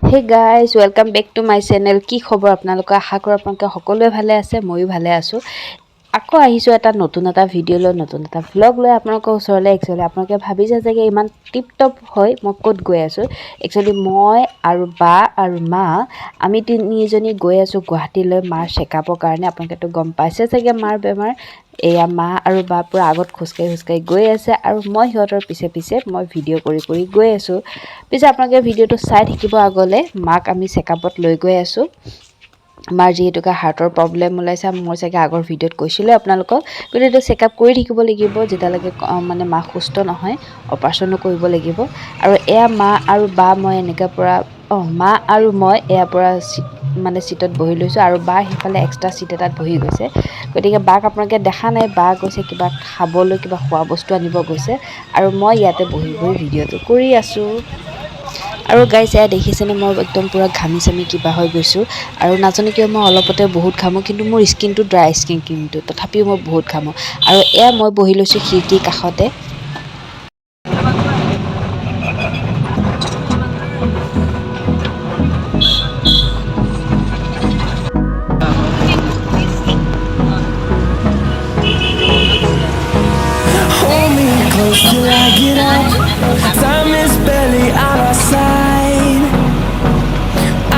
Hey guys, welcome back to my channel. কি খবৰ আপোনালোকৰ? আশা কৰোঁ আপোনালোকে সকলোৱে ভালে আছে, ময়ো ভালে আছোঁ। আকৌ আহিছোঁ এটা নতুন এটা ভিডিঅ' লৈ, নতুন এটা ভ্লগ লৈ আপোনালোকৰ ওচৰলৈ। একচুৱেলি আপোনালোকে ভাবিছে যে ইমান টিপ টপ হয় মই ক'ত গৈ আছোঁ। একচুৱেলি মই আৰু বা আৰু মা আমি তিনিজনী গৈ আছোঁ গুৱাহাটীলৈ মাৰ চেকআপৰ কাৰণে। আপোনালোকেতো গম পাইছে চাগে মাৰ বেমাৰ। এয়া মা আৰু বা পুৰা আগত খোজকাঢ়ি গৈ আছে আৰু মই সিহঁতৰ পিছে পিছে মই ভিডিঅ' কৰি গৈ আছোঁ। পিছে আপোনালোকে ভিডিঅ'টো চাই থাকিব আগলৈ। মাক আমি চেকআপত লৈ গৈ আছোঁ। মাৰ যিহেতুকে হাৰ্টৰ প্ৰব্লেম ওলাইছে, মই চাগে আগৰ ভিডিঅ'ত কৈছিলোঁ আপোনালোকক। কিন্তু এইটো চেকআপ কৰি থাকিব লাগিব যেতিয়ালৈকে মানে মা সুস্থ নহয়, অপাৰেশ্যনো কৰিব লাগিব। আৰু এয়া মা আৰু বা মই এনেকৈ পৰা মা আৰু মই এয়াৰ পৰা চিটত বহি লৈছোঁ আৰু বা সেইফালে এক্সট্ৰা চিট এটাত বহি গৈছে। গতিকে বাক আপোনালোকে দেখা নাই, বা গৈছে কিবা খাবলৈ, কিবা খোৱা বস্তু আনিব গৈছে আৰু মই ইয়াতে বহি ভিডিঅ'টো কৰি আছোঁ। আৰু গাইজ এয়া দেখিছেনে, মই একদম পূৰা ঘামি চামি কিবা হৈ গৈছোঁ। আৰু নাজানো কিয় মই অলপতে বহুত ঘামোঁ, কিন্তু মোৰ স্কিনটো ড্ৰাই স্কিন, কিন্তু তথাপিও মই বহুত ঘামোঁ। আৰু এয়া মই বহি লৈছোঁ খিৰিকীৰ কাষতে। Hold me close till I get up. Time is barely on our side.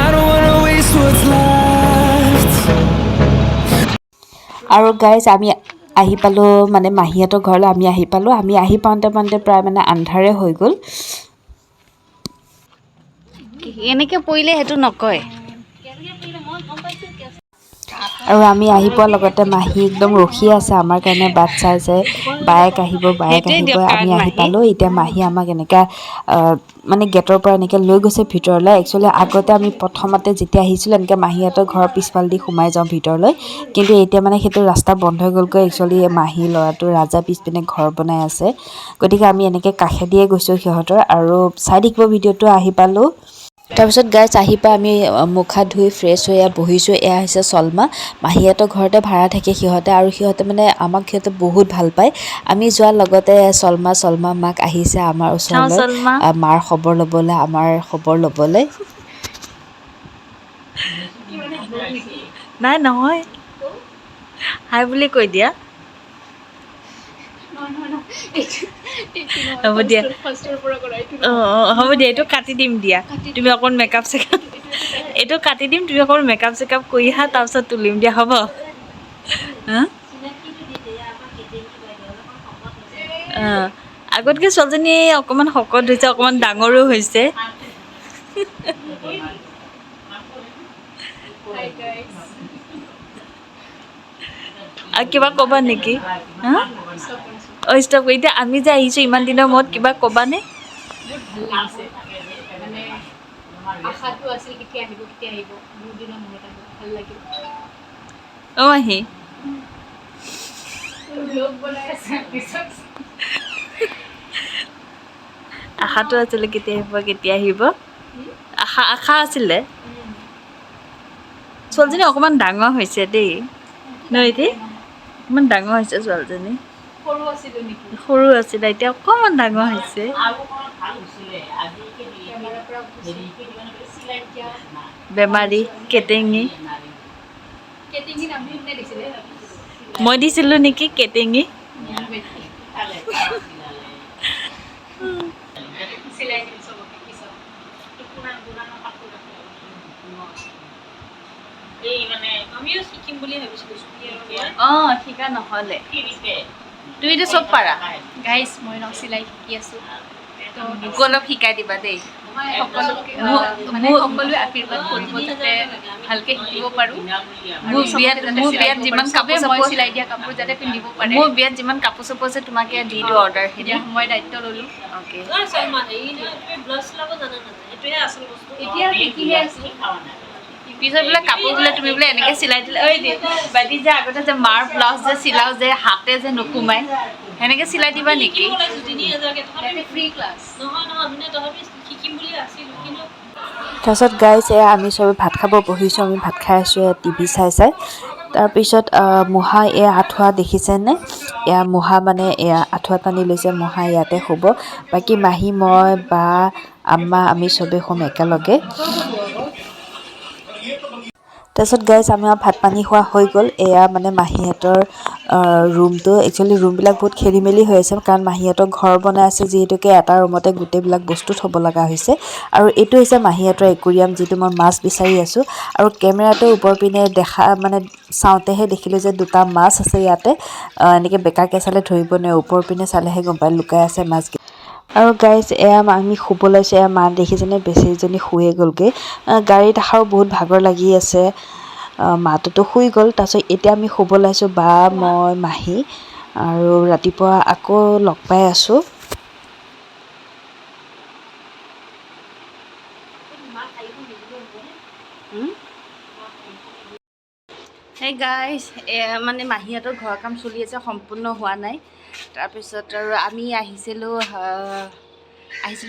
I don't wanna waste what's left. আৰু গাইজ আমি আহি পালোঁ, মানে মাহীহঁতৰ ঘৰলৈ আমি আহি পালোঁ। আমি আহি পাওঁতে প্ৰায় মানে আন্ধাৰে হৈ গ'ল। এনেকৈ পৰিলে সেইটো নকয়। আৰু আমি আহি পোৱাৰ লগতে মাহী একদম ৰখি আছে আমাৰ কাৰণে, বাট চাইছে বায়েক আহিব। আমি আহি পালোঁ। এতিয়া মাহী আমাক এনেকৈ মানে গেটৰ পৰা এনেকৈ লৈ গৈছে ভিতৰলৈ। একচুৱেলি আগতে আমি প্ৰথমতে যেতিয়া আহিছিলোঁ এনেকৈ মাহীহঁতৰ ঘৰৰ পিছফালেদি সোমাই যাওঁ ভিতৰলৈ, কিন্তু এতিয়া মানে সেইটো ৰাস্তা বন্ধ হৈ গ'লগৈ। একচুৱেলি মাহী ল'ৰাটো ৰাজা পিছপিনে ঘৰ বনাই আছে, গতিকে আমি এনেকৈ কাষেদিয়ে গৈছোঁ সিহঁতৰ। আৰু চাই থাকিব ভিডিঅ'টো। আহি পালোঁ। তাৰপিছত গাইজ আহি পাই আমি মুখ হাত ধুই ফ্ৰেছ হৈ বহিছোঁ। এয়া হৈছে চলমা, মাহীহঁতৰ ঘৰতে ভাড়া থাকে সিহঁতে। আৰু সিহঁতে মানে আমাক বহুত ভাল পায়। আমি যোৱাৰ লগতে চলমা মাক আহিছে আমাৰ ওচৰলৈ, মাৰ খবৰ ল'বলৈ, আমাৰ খবৰ ল'বলৈ। নাই নহয়, হাই বুলি কৈ দিয়া। হ'ব দিয়া, হ'ব দিয়া, এইটো কাটি দিম দিয়া। তুমি অকণ মেকআপ চেকআপ, এইটো কাটি দিম, তুমি অকণ মেকআপ চেকআপ কৰি আহা, তাৰপিছত তুলিম দিয়া, হ'ব? আগতকৈ ছোৱালীজনী অকণমান শকত হৈছে, অকণমান ডাঙৰো হৈছে। আৰু কিবা ক'বা নেকি? ষ্টপ। এতিয়া আমি যে আহিছোঁ ইমান দিনৰ মূৰত, কিবা ক'বানে? আশাটো আছিল কেতিয়া আহিব, বহুত দিনৰ মূৰত আহিব, ভাল লাগিল। আহি আশাটো আছিলে কেতিয়া আহিব, আশা আছিলে। ছোৱালীজনী অকণমান ডাঙৰ হৈছে দেই ন? এতিয়া অকণমান ডাঙৰ হৈছে ছোৱালীজনী। সৰু আছিলে, এতিয়া অকণমান ডাঙৰ হৈছে। বেমাৰী কেটেঙি, মই দিছিলোঁ নেকি কেটেঙি। শিকা নহ'লে তুমি এতিয়া চব পাৰা। গাইজ মই ন চিলাই শিকি আছোঁ, তো মোকো অলপ শিকাই দিবা দেই। সকলোৱে আশীৰ্বাদ কৰিব যাতে ভালকৈ শিকিব পাৰোঁ। মোৰ বিয়াত যিমান কাপোৰ মই চিলাই দিয়া কাপোৰ যাতে পিন্ধিব পাৰে। মোৰ বিয়াত যিমান কাপোৰ চাপোৰ আছে তোমাকে দি দিওঁ অৰ্ডাৰখিনি। মই দায়িত্ব ল'লোঁ। অ'কে। এতিয়া শিকিহে আছোঁ। পিছত বোলে কাপোৰ বোলে তুমি বোলে এনেকৈ চিলাই দিলে, ঐ বাইটি যে আগতে যে মাৰ ব্লাউজ যে চিলাওঁ যে হাতে যে নোসোমাই, সেনেকৈ চিলাই দিবা নেকি? Free class. তাৰপিছত গাইজ আমি চবে ভাত খাব বহিছোঁ। আমি ভাত খাই আছোঁ টিভি চাই। তাৰপিছত মহা আঁঠুৱা দেখিছেনে? মহা মানে আঁঠুৱা টানি লৈছে, মহা ইয়াতে শুব। বাকী মাহী, মই, বা, আম্মা আমি চবেই শুম একেলগে। তাৰপিছত গাইজ আমাৰ ভাত পানী খোৱা হৈ গ'ল এয়া মানে মাহীহঁতৰ ৰুমটো একচুৱেলি ৰুমবিলাক বহুত খেলি মেলি হৈ আছে কাৰণ মাহীহঁতৰ ঘৰ বনাই আছে যিহেতুকে এটা ৰুমতে গোটেইবিলাক বস্তু থ'ব লগা হৈছে আৰু এইটো হৈছে মাহীহঁতৰ একুৰিয়াম যিটো মই মাছ বিচাৰি আছোঁ আৰু কেমেৰাটো ওপৰ পিনে দেখা মানে চাওঁতেহে দেখিলোঁ যে দুটা মাছ আছে ইয়াতে এনেকৈ বেকাকৈ চালে ধৰিব নোৱাৰে ওপৰ পিনে চালেহে গম পায় লুকাই আছে মাছ আৰু গাইজ এয়া আমি শুব লৈছোঁ এয়া মা দেখিছেনে বেচেৰীজনী শুয়ে গ'লগৈ গাড়ীত অহাও বহুত ভাগৰ লাগি আছে মাটোতো শুই গ'ল তাৰপিছত এতিয়া আমি শুব লাইছোঁ বা মই মাহী আৰু ৰাতিপুৱা আকৌ লগ পাই আছোঁ হেই গাইজ মানে মাহীহঁতৰ ঘৰৰ কাম চলি আছে সম্পূৰ্ণ হোৱা নাই তাৰপিছত আৰু আমি আহিছিলোঁ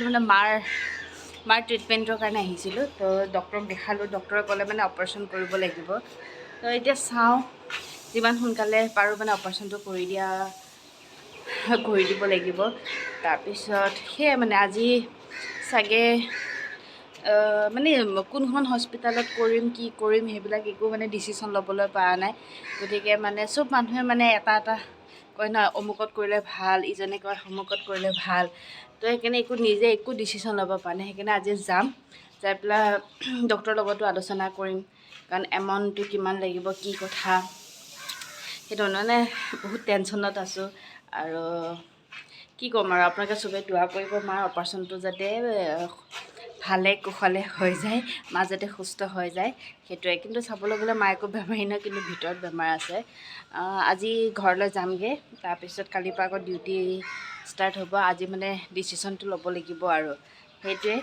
মানে মাৰ ট্ৰিটমেণ্টৰ কাৰণে আহিছিলোঁ তো ডক্টৰক দেখালোঁ ডক্টৰে ক'লে মানে অপাৰেশ্যন কৰিব লাগিব তো এতিয়া চাওঁ যিমান সোনকালে পাৰোঁ মানে অপাৰেশ্যনটো কৰি দিব লাগিব তাৰপিছত সেয়াই মানে আজি চাগে মানে কোনখন হস্পিটেলত কৰিম কি কৰিম সেইবিলাক একো মানে ডিচিশ্যন ল'বলৈ পৰা নাই গতিকে মানে চব মানুহে মানে এটা কয় নহয় অমুকত কৰিলে ভাল ইজনে কয় অমুকত কৰিলে ভাল তো সেইকাৰণে নিজে একো ডিচিশ্যন ল'ব পৰা নাই সেইকাৰণে আজি যাম যাই পেলাই ডক্টৰৰ লগতো আলোচনা কৰিম কাৰণ এমাউণ্টটো কিমান লাগিব কি কথা সেইটো মানে বহুত টেনশ্যনত আছোঁ আৰু কি ক'ম আৰু আপোনালোকে চবেই দোৱা কৰিব মাৰ অপাৰেশ্যনটো যাতে ভালে কুশলে হৈ যায় মা যাতে সুস্থ হৈ যায় সেইটোৱে কিন্তু চাবলৈ গ'লে মাৰ একো বেমাৰী নহয় কিন্তু ভিতৰত বেমাৰ আছে আজি ঘৰলৈ যামগৈ তাৰপিছত কালিৰ পৰা আকৌ ডিউটি ষ্টাৰ্ট হ'ব আজি মানে ডিচিশ্যনটো ল'ব লাগিব আৰু সেইটোৱে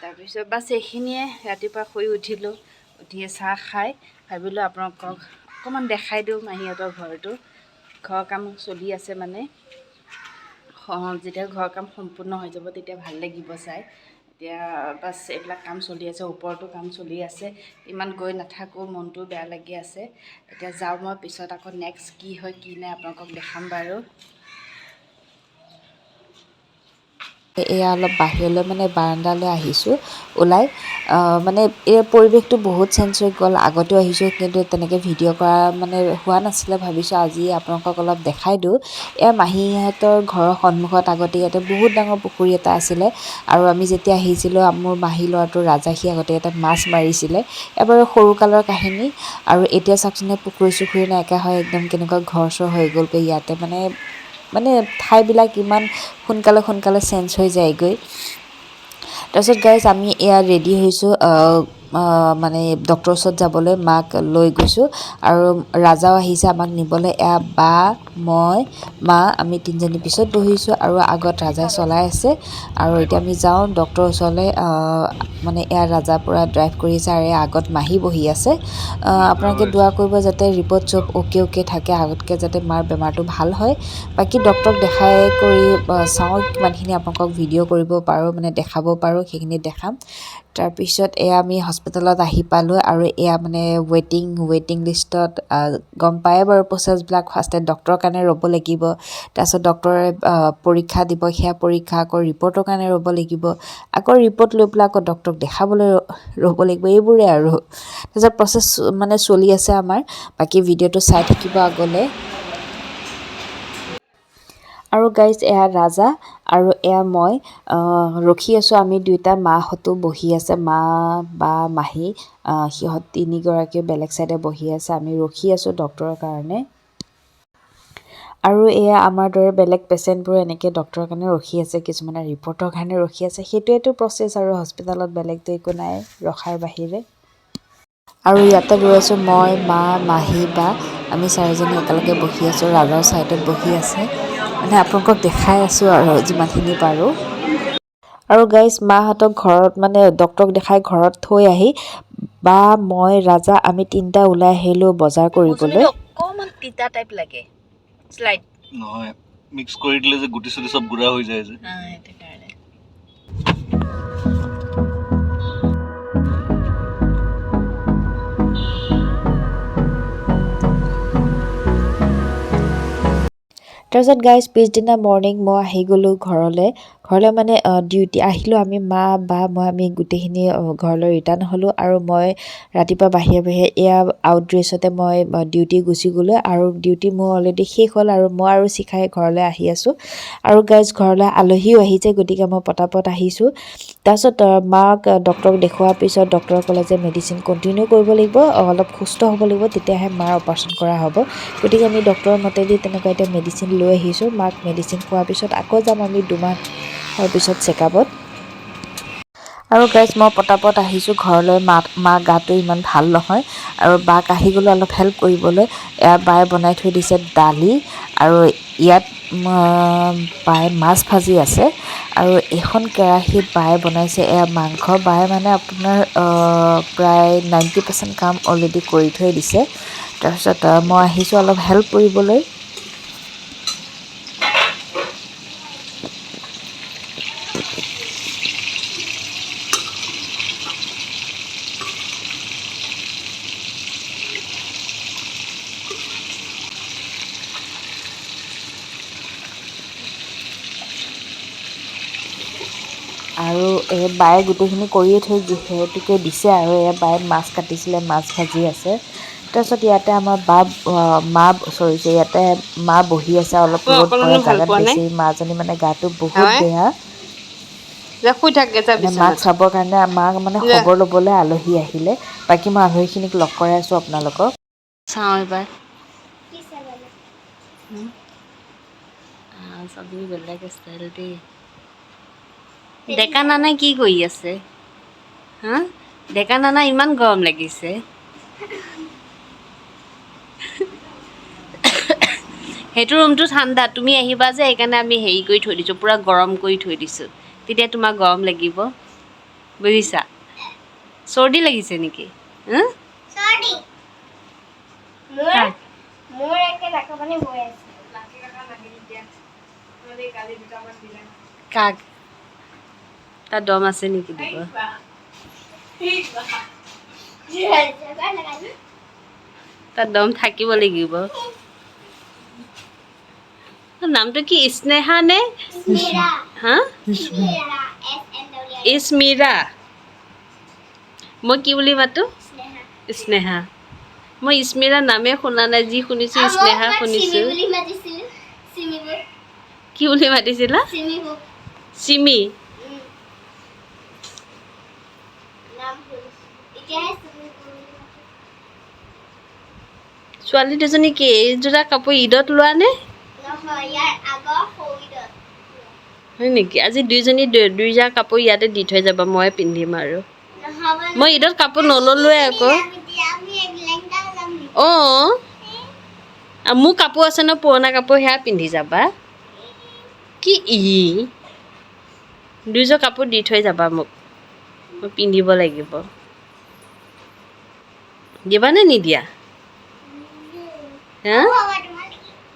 তাৰপিছত বাছ এইখিনিয়ে ৰাতিপুৱা শুই উঠিলোঁ উঠিয়ে চাহ খাই ভাবিলোঁ আপোনালোকক অকণমান দেখাই দিওঁ মাহীহঁতৰ ঘৰটো ঘৰৰ কাম চলি আছে মানে যেতিয়া ঘৰৰ কাম সম্পূৰ্ণ হৈ যাব তেতিয়া ভাল লাগিব চাই এতিয়া বাছ এইবিলাক কাম চলি আছে ওপৰতো কাম চলি আছে ইমান গৈ নাথাকোঁ মনটো বেয়া লাগি আছে এতিয়া যাওঁ মই পিছত আকৌ নেক্সট কি হয় কি নাই আপোনালোকক দেখাম বাৰু এয়া অলপ বাহিৰলৈ মানে বাৰাণ্ডালৈ আহিছোঁ ওলাই মানে এই পৰিৱেশটো বহুত চেঞ্জ হৈ গ'ল আগতেও আহিছোঁ কিন্তু তেনেকৈ ভিডিঅ' কৰা মানে হোৱা নাছিলে ভাবিছোঁ আজি আপোনালোকক অলপ দেখাই দিওঁ এয়া মাহীহঁতৰ ঘৰৰ সন্মুখত আগতে ইয়াতে বহুত ডাঙৰ পুখুৰী এটা আছিলে আৰু আমি যেতিয়া আহিছিলোঁ মোৰ মাহী ল'ৰাটো ৰাজাসী আগতে ইয়াতে মাছ মাৰিছিলে এবাৰ সৰুকালৰ কাহিনী আৰু এতিয়া চাওকচোন পুখুৰী চুখুৰী নাইকিয়া হয় একদম কেনেকুৱা ঘৰ চৰ হৈ গ'লগৈ ইয়াতে মানে ঠাইবিলাক ইমান সোনকালে চেঞ্জ হৈ যায়গৈ তাৰপিছত গাইজ আমি এয়া ৰেডি হৈছোঁ মানে ডক্টৰৰ ওচৰত যাবলৈ মাক লৈ গৈছোঁ আৰু ৰাজাও আহিছে আমাক নিবলৈ এয়া বা মই মা আমি তিনিজনী পিছত বহিছোঁ আৰু আগত ৰাজাই চলাই আছে আৰু এতিয়া আমি যাওঁ ডক্টৰৰ ওচৰলৈ মানে এয়া ৰাজা পূৰা ড্ৰাইভ কৰি আছে আৰু আগত মাহী বহি আছে আপোনালোকে দোৱা কৰিব যাতে ৰিপৰ্ট চব অ'কে থাকে আগতকৈ যাতে মাৰ বেমাৰটো ভাল হয় বাকী ডক্টৰক দেখাই কৰি চাওঁ কিমানখিনি আপোনালোকক ভিডিঅ' কৰিব পাৰোঁ মানে দেখাব পাৰোঁ সেইখিনি দেখাম তাৰপিছত এয়া আমি হস্পিটেলত আহি পালোঁ আৰু এয়া মানে ৱেইটিং লিষ্টত গম পায়ে বাৰু প্ৰচেছবিলাক ফাৰ্ষ্টে ডক্টৰৰ কাৰণে ৰ'ব লাগিব তাৰপিছত ডক্টৰে পৰীক্ষা দিব সেয়া পৰীক্ষা আকৌ ৰিপৰ্টৰ কাৰণে ৰ'ব লাগিব আকৌ ৰিপৰ্ট লৈ পেলাই আকৌ ডক্টৰক দেখাবলৈ ৰ'ব লাগিব এইবোৰে আৰু তাৰপিছত প্ৰচেছ মানে চলি আছে আমাৰ বাকী ভিডিঅ'টো চাই থাকিব আগলৈ আৰু গাইজ এয়া ৰাজা আৰু এয়া মই ৰখি আছোঁ আমি দুয়োটা মাহঁতো বহি আছে মা বা মাহী সিহঁত তিনিগৰাকীও বেলেগ চাইডে বহি আছে আমি ৰখি আছোঁ ডক্টৰৰ কাৰণে আৰু এয়া আমাৰ দৰে বেলেগ পেচেণ্টবোৰ এনেকৈ ডক্টৰৰ কাৰণে ৰখি আছে কিছুমানে ৰিপৰ্টৰ কাৰণে ৰখি আছে সেইটোৱেতো প্ৰচেছ আৰু হস্পিটেলত বেলেগতো একো নাই ৰখাৰ বাহিৰে আৰু ইয়াতে ৰৈ আছোঁ মই মা মাহী বা আমি চাৰিজনী একেলগে বহি আছোঁ ৰাজাৰ ছাইডত বহি আছে মানে আপোনালোকক দেখাই আছোঁ আৰু যিমানখিনি পাৰোঁ আৰু গাইজ মাহঁতক ঘৰত মানে ডক্টৰক দেখাই ঘৰত থৈ আহি বা মই ৰাজা আমি তিনিটা ওলাই আহিলোঁ বজাৰ কৰিবলৈ অকণমান তিতা টাইপ লাগে স্লাইড নহয় মিক্স কৰি দিলে যে গুটি চুটি চব গুড়া হৈ যায় যে সেইটো কাৰণে তাৰপিছত গাইজ পিছদিনা মৰ্ণিং মই আহি গ'লোঁ ঘৰলৈ ঘৰলৈ মানে ডিউটি আহিলোঁ আমি মা বা মই আমি গোটেইখিনি ঘৰলৈ ৰিটাৰ্ণ হ'লোঁ আৰু মই ৰাতিপুৱা বাহিৰে এয়া আউট ড্ৰেছতে মই ডিউটি গুচি গ'লোঁ আৰু ডিউটি মোৰ অলৰেডি শেষ হ'ল আৰু মই আৰু শিখাই ঘৰলৈ আহি আছোঁ আৰু গাইজ ঘৰলৈ আলহীও আহিছে গতিকে মই পটাপট আহিছোঁ তাৰপিছত মাক ডক্টৰক দেখুওৱাৰ পিছত ডক্টৰে ক'লে যে মেডিচিন কণ্টিনিউ কৰিব লাগিব অলপ সুস্থ হ'ব লাগিব তেতিয়াহে মাৰ অপাৰেশ্যন কৰা হ'ব গতিকে আমি ডক্টৰৰ মতেদি তেনেকুৱা এতিয়া মেডিচিন লৈ আহিছোঁ মাক মেডিচিন খোৱাৰ পিছত আকৌ যাম আমি 2 মাহৰ পিছত চেকআপত আৰু গাইজ মই পটাপট আহিছোঁ ঘৰলৈ মা গাটো ইমান ভাল নহয় আৰু বাক আহি গ'লোঁ অলপ হেল্প কৰিবলৈ এয়া বায়ে বনাই থৈ দিছে দালি আৰু ইয়াত বায়ে মাছ ভাজি আছে আৰু এখন কেৰাহীত বায়ে বনাইছে এয়া মাংস বায়ে মানে আপোনাৰ প্ৰায় 90% কাম অলৰেডি কৰি থৈ দিছে তাৰপিছত মই আহিছোঁ অলপ হেল্প কৰিবলৈ আৰু বায়ে গোটেইখিনি কৰিয়ে থৈ যিহেতুকে দিছে আৰু বায়ে মাছ কাটিছিলে মাছ ভাজি আছে তাৰপিছত ইয়াতে আমাৰ ইয়াতে মা বহি আছে অলপ ৰ'দ পৰা জেগাত বেছি মাজনী মানে গাটো বহুত বেয়া মানে মাক চাবৰ কাৰণে মাক মানে খবৰ ল'বলৈ আলহী আহিলে বাকী মই আলহীখিনিক লগ কৰাই আছোঁ আপোনালোকক চাওঁ এবাৰ চবেই বেলেগ ষ্টাইল দেই ডেকা নানাই কি কৰি আছে হা ডেকা নানা ইমান গৰম লাগিছে সেইটো ৰুমটো ঠাণ্ডা তুমি আহিবা যে সেইকাৰণে আমি হেৰি কৰি থৈ দিছোঁ পূৰা গৰম কৰি থৈ দিছোঁ তেতিয়া তোমাক গৰম লাগিব বুজিছা চৰ্দি লাগিছে নেকি কাক তাৰ দম আছে নেকি দিব তাৰ দম থাকিব লাগিব নামটো কি স্নেহা নে হা ইছমিৰা মই কি বুলি মাতো স্নেহা মই ইছমিৰা নামে শুনা নাই যি শুনিছোঁ স্নেহা শুনিছোঁ কি বুলি মাতিছিলা চিমি ছোৱালী দুজনী কি এইযোৰা কাপোৰ ঈদত লোৱা নে হয় নেকি আজি দুইযোৰা কাপোৰ ইয়াতে দি থৈ যাবা মই পিন্ধিম আৰু মই ঈদত কাপোৰ নল'লোৱে আকৌ অঁ মোৰ কাপোৰ আছে ন পুৰণা কাপোৰ সেয়া পিন্ধি যাবা কি দুইযোৰ কাপোৰ দি থৈ যাবা মোক মই পিন্ধিব লাগিব দিবানে নিদিয়া হা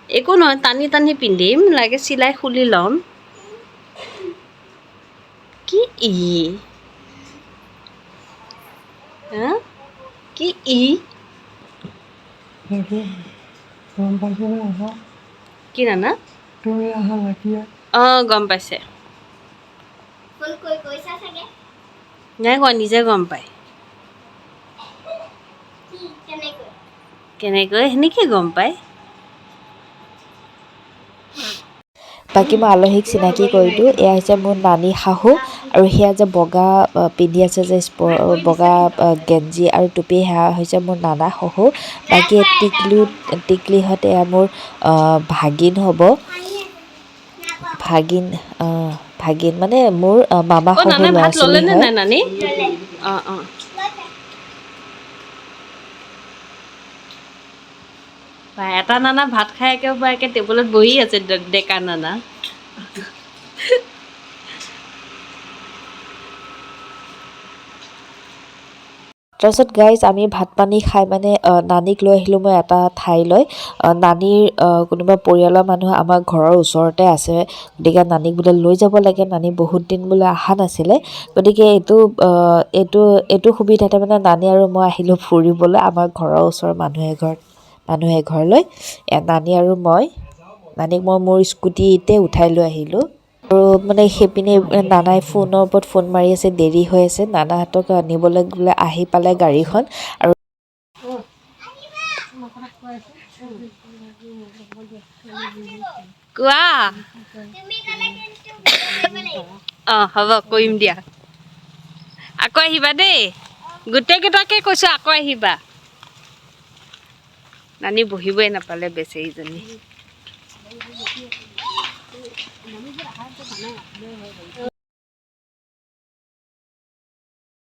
একো নহয় টানি টানি পিন্ধিম লাগে চিলাই খুলি ল'ম কি হা কি কি নানা অঁ গম পাইছে নাই কোৱা নিজে গম পায় কেনেকৈ সেনেকৈ গম পায় বাকী মই আলহীক চিনাকি কৰি দিওঁ এয়া হৈছে মোৰ নানী শাহু আৰু সেয়া যে বগা পিন্ধি আছে যে বগা গেঞ্জি আৰু টুপি সেয়া হৈছে মোৰ নানা শহুৰ বাকী টিকলিহঁত এয়া মোৰ ভাগিন হ'ব ভাগিন মানে মোৰ মামা শহুৰ ল'ৰা ছোৱালী হয় এটা নানা ভাত খাই একেবাৰে টেবুলত বহি আছে ডেকা নানা তাৰপিছত গাইজ আমি ভাত পানী খাই মানে নানীক লৈ আহিলোঁ মই এটা ঠাইলৈ নানীৰ কোনোবা পৰিয়ালৰ মানুহ আমাৰ ঘৰৰ ওচৰতে আছে গতিকে নানীক বোলে লৈ যাব লাগে নানী বহুত দিন বোলে অহা নাছিলে গতিকে এইটো সুবিধাতে মানে নানী আৰু মই আহিলোঁ ফুৰিবলৈ আমাৰ ঘৰৰ ওচৰৰ মানুহ এঘৰলৈ নানী আৰু নানীক মই মোৰ স্কুটিতে উঠাই লৈ আহিলোঁ আৰু মানে সেইপিনে নানাই ফোনৰ ওপৰত ফোন মাৰি আছে, দেৰি হৈ আছে। নানাহঁতক আনিবলৈ গ'লে আহি পালে গাড়ীখন। আৰু কোৱা হ'ব কৰিম দিয়া আকৌ আহিবা দেই গোটেইকেইটাকে কৈছোঁ আকৌ আহিবা নানি বহিবই নাপালে বেচেৰীজনী